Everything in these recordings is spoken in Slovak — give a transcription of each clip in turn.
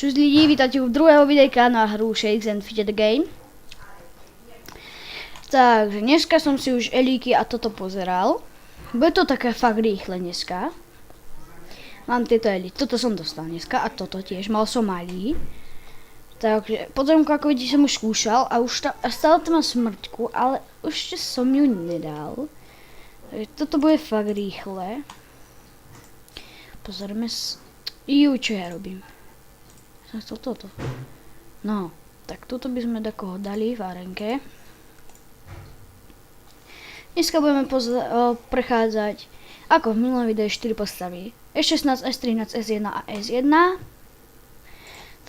Čus lidi, vítajte u druhého videjka na hru Shakes and Fidget Game. Takže dneska som si už Elíky a toto pozeral. Bude to také fakt rýchle dneska. Mám tieto Elí, toto som dostal dneska a toto tiež, mal som malý. Takže pozriem, ako vidíte, som už skúšal a už stále tam mám smrťku, ale ešte som ju nedal. Takže toto bude fakt rýchle. Pozrieme sa. Čo ja robím? Som chcel toto. No, tak toto by sme takoho dali v arenke. Dneska budeme prechádzať ako v minulom videu 4 postavy. S16, S13, S1 a S1.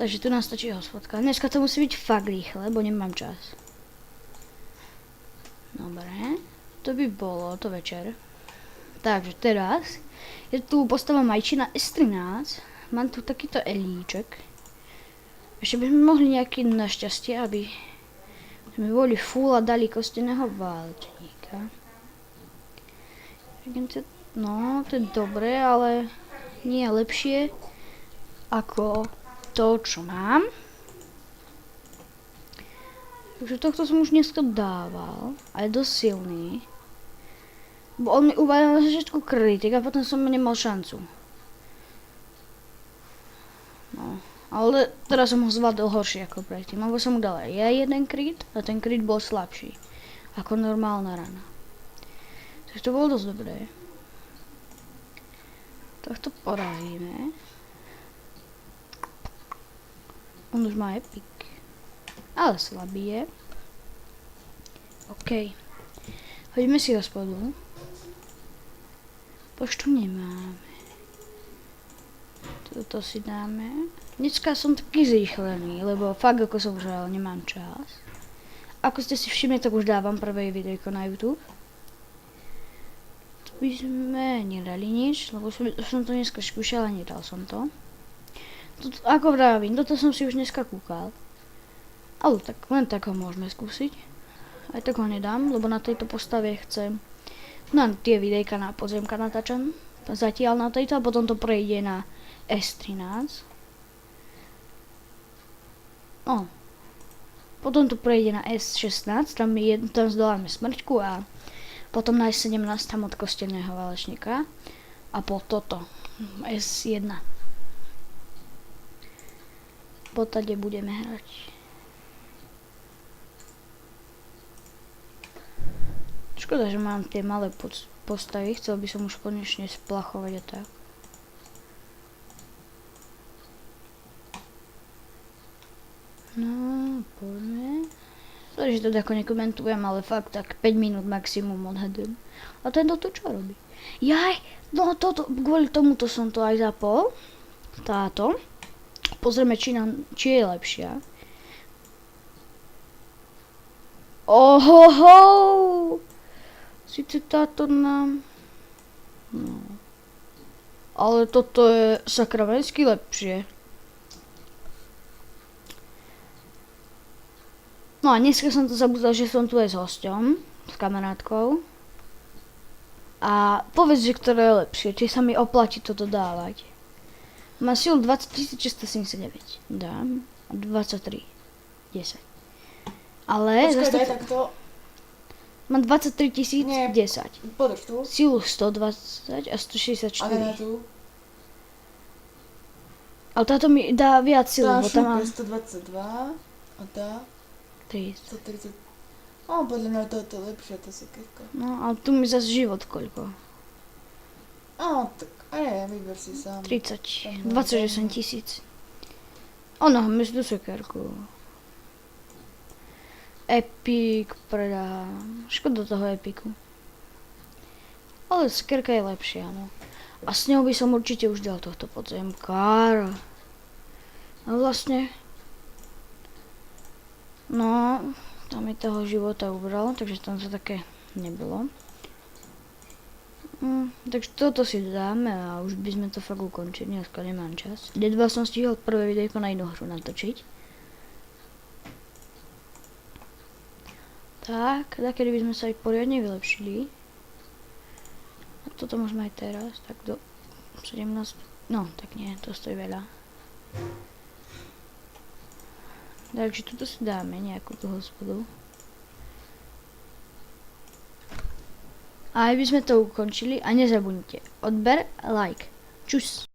Takže tu nás stačí hospodka. Dneska to musí byť fakt rýchle, lebo nemám čas. Dobre, to by bolo to večer. Takže teraz je tu postava Majčina S13. Mám tu takýto Elíček. Ešte by sme mohli nejaký našťastie, aby sme boli full a dali kosteného válečníka. No, to je dobré, ale nie je lepšie ako to, čo mám. Takže tohto som už dneska dával a je dosť silný. Bo on mi uvádzal na začiatku kritik a potom som nemal šancu. No, ale teraz som ho zvládol horšie ako predtým, lebo som mu dal aj ja jeden crit a ten crit bol slabší ako normálna rana. Takže to bolo dosť dobré. Tohto porazíme. On už má epic, ale slabý je. OK. Hodíme si ho spodu. Poštu nemáme. Toto si dáme. Dneska som taký zrýchlený, lebo fakt ako som žral, nemám čas. Ako ste si všimli, tak už dávam prvé videjko na YouTube. Tu by sme nedali nič, lebo som to dneska skúšal a nedal som to. Ako vravím, toto som si už dneska kúkal. Ale tak len tak ho môžeme skúsiť. Aj tak ho nedám, lebo na tejto postave chcem na tie videjka na podzemka natáčam. Zatiaľ na tejto a potom to prejde na S13. Potom to prejde na S16, tam zdoláme smrťku a potom na S17 tam od kosteného válečníka. A po toto S1. Po tade budeme hrať. Škoda, že mám tie malé postavy, chcel by som už konečne splachovať a tak. No, poďme. Sorry, že to tako nekomentujem, ale fakt tak 5 minút maximum odhadujem. A tento tu čo robí? Jaj, no toto, kvôli tomuto som to aj zapol. Táto. Pozrieme, či je lepšia. Ohoho! Sice táto nám... No. Ale toto je sakramensky lepšie. No a dneska som to zabudol, že som tu aj s hosťom, s kamarátkou. A povedz, že ktoré je lepšie, či sa mi oplatí toto dávať. Má silu 20 679. Dám. 23. 10. Ale... Počkaj, daj takto. Má 23 010. Podrž tu. Silu 120 a 164. Ale na tu. Ale táto mi dá viac silu, Tá bo tam má... 122 a tá 300. 130. No, podľa mňa toto je lepšia tá sekerka. No, ale tu mi zase život koľko? Tak aj vyber si sám. 30. 28 000. Ono, máš tú sekerku. Epic predám. Škoda toho epiku. Ale sekerka je lepšia, no. A s ňou by som určite už dal tohto podzemkára. A vlastne... No, tam mi toho života ubral, takže tam to také nebylo. Takže toto si dáme a už by sme to fakt ukončili, dneska nemám čas. Ledva som stihol prvé videjko na inú hru natočiť. Tak, kedy by sme sa aj poriadne vylepšili. A toto môžeme aj teraz, tak do 17, no tak nie, to stojí veľa. Takže tuto si dáme nejakú tú hospodu. A aj by sme to ukončili a nezabudnite. Odber, like. Čus.